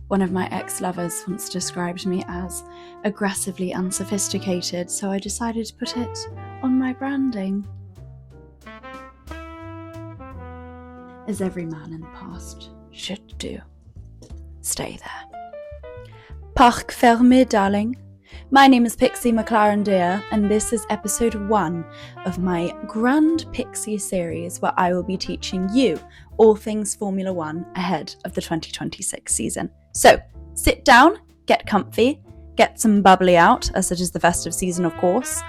One of my ex-lovers once described me as aggressively unsophisticated, so I decided to put it on my branding. As every man in the past should do. Stay there. Parc, Fermé, darling. My name is Pixie McLaren-Dear, and this is episode 1 of my Grand Pixie series, where I will be teaching you all things Formula 1 ahead of the 2026 season. So, sit down, get comfy, get some bubbly out, as it is the festive season, of course,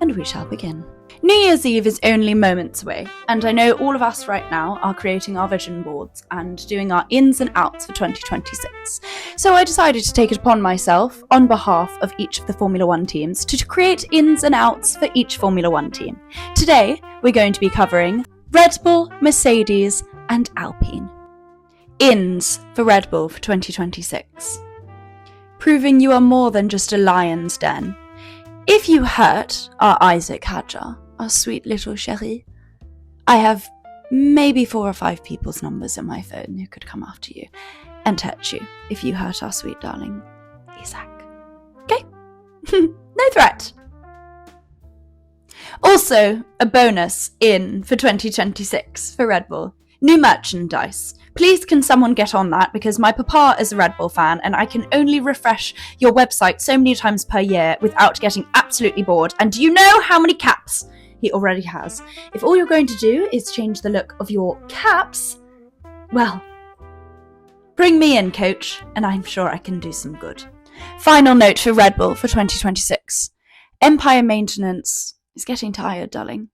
and we shall begin. New Year's Eve is only moments away, and I know all of us right now are creating our vision boards and doing our ins and outs for 2026. So I decided to take it upon myself, on behalf of each of the Formula 1 teams, to create ins and outs for each Formula 1 team. Today, we're going to be covering Red Bull, Mercedes, and Alpine. Ins for Red Bull for 2026. Proving you are more than just a lion's den. If you hurt our Isaac Hadjar, our sweet little chéri, I have maybe 4 or 5 people's numbers in my phone who could come after you and touch you if you hurt our sweet darling Isaac. Okay? No threat. Also, a bonus in for 2026 for Red Bull. New merchandise. Please can someone get on that, because my papa is a Red Bull fan and I can only refresh your website so many times per year without getting absolutely bored. And do you know how many caps he already has? If all you're going to do is change the look of your caps, well, bring me in, coach, and I'm sure I can do some good. Final note for Red Bull for 2026. Empire maintenance is getting tired, darling.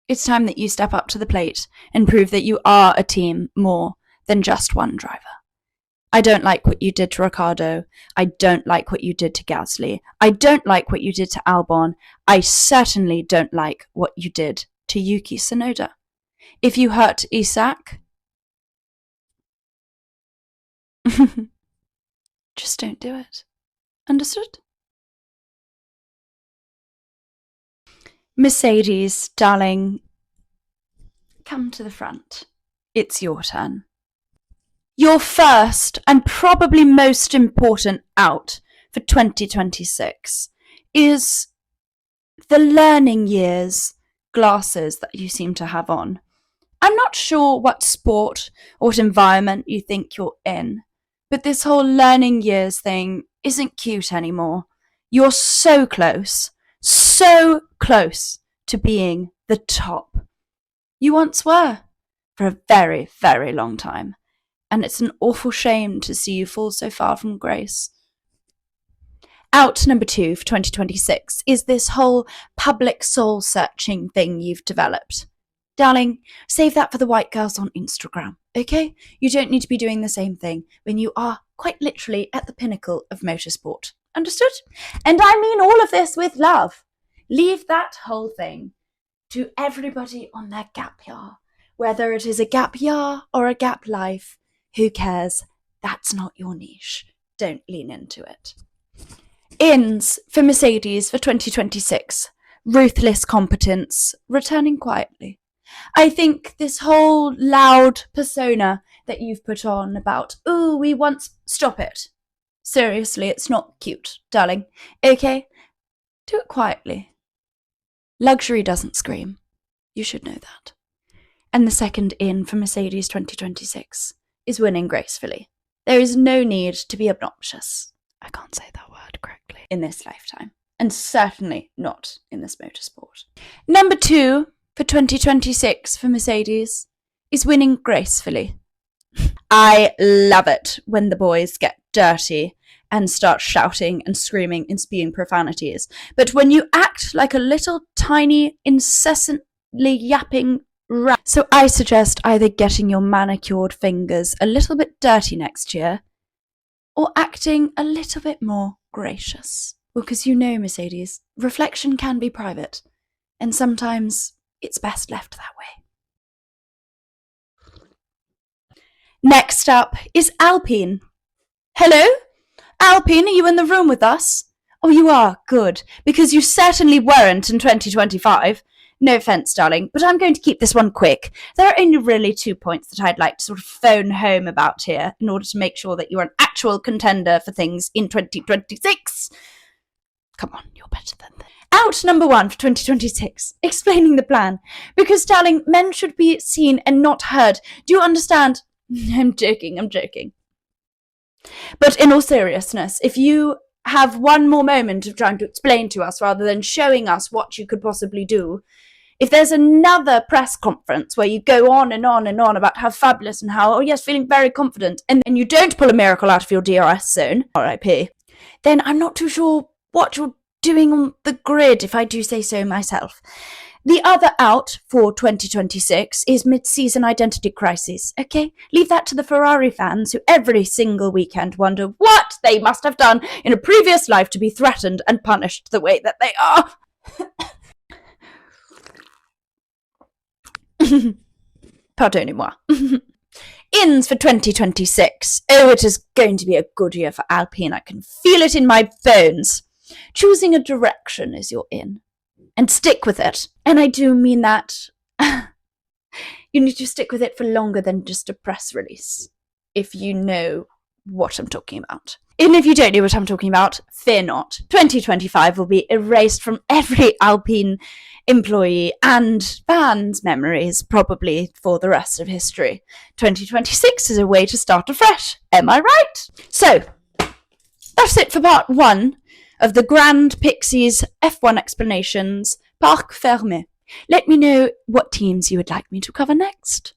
It's time that you step up to the plate and prove that you are a team more than just one driver. I don't like what you did to Ricciardo. I don't like what you did to Gasly. I don't like what you did to Albon. I certainly don't like what you did to Yuki Tsunoda. If you hurt Isaac, just don't do it. Understood? Mercedes, darling, come to the front. It's your turn. Your first and probably most important out for 2026 is the learning years glasses that you seem to have on. I'm not sure what sport or what environment you think you're in, but this whole learning years thing isn't cute anymore. You're so close to being the top. You once were, for a very, very long time. And it's an awful shame to see you fall so far from grace. Out number 2 for 2026 is this whole public soul-searching thing you've developed. Darling, save that for the white girls on Instagram, okay? You don't need to be doing the same thing when you are quite literally at the pinnacle of motorsport. Understood? And I mean all of this with love. Leave that whole thing to everybody on their gap year. Whether it is a gap year or a gap life, who cares? That's not your niche. Don't lean into it. Ins for Mercedes for 2026. Ruthless competence, returning quietly. I think this whole loud persona that you've put on about, stop it. Seriously, it's not cute, darling. Okay? Do it quietly. Luxury doesn't scream. You should know that. And the second in for Mercedes 2026 is winning gracefully. There is no need to be obnoxious. I can't say that word correctly in this lifetime, and certainly not in this motorsport. Number 2 for 2026 for Mercedes is winning gracefully. I love it when the boys get dirty and start shouting and screaming and spewing profanities. But when you act like a little tiny, incessantly yapping rat. So I suggest either getting your manicured fingers a little bit dirty next year or acting a little bit more gracious. Because you know, Mercedes, reflection can be private, and sometimes it's best left that way. Next up is Alpine. Hello? Alpine, are you in the room with us? Oh, you are? Good. Because you certainly weren't in 2025. No offence, darling, but I'm going to keep this one quick. There are only really 2 points that I'd like to sort of phone home about here in order to make sure that you're an actual contender for things in 2026. Come on, you're better than that. Out number 1 for 2026, explaining the plan. Because, darling, men should be seen and not heard. Do you understand? I'm joking. But in all seriousness, if you have one more moment of trying to explain to us rather than showing us what you could possibly do, if there's another press conference where you go on and on and on about how fabulous and how, oh yes, feeling very confident, and then you don't pull a miracle out of your DRS zone, RIP, then I'm not too sure what you're doing on the grid, if I do say so myself. The other out for 2026 is mid-season identity crisis, okay? Leave that to the Ferrari fans who every single weekend wonder what they must have done in a previous life to be threatened and punished the way that they are. Pardonnez-moi. Ins for 2026. Oh, it is going to be a good year for Alpine. I can feel it in my bones. Choosing a direction is your in. And stick with it. And I do mean that you need to stick with it for longer than just a press release, if you know what I'm talking about. Even if you don't know what I'm talking about, fear not. 2025 will be erased from every Alpine employee and fans' memories, probably for the rest of history. 2026 is a way to start afresh. Am I right? So, that's it for part 1 of the Grand Pixies F1 explanations, Parc Fermé. Let me know what teams you would like me to cover next.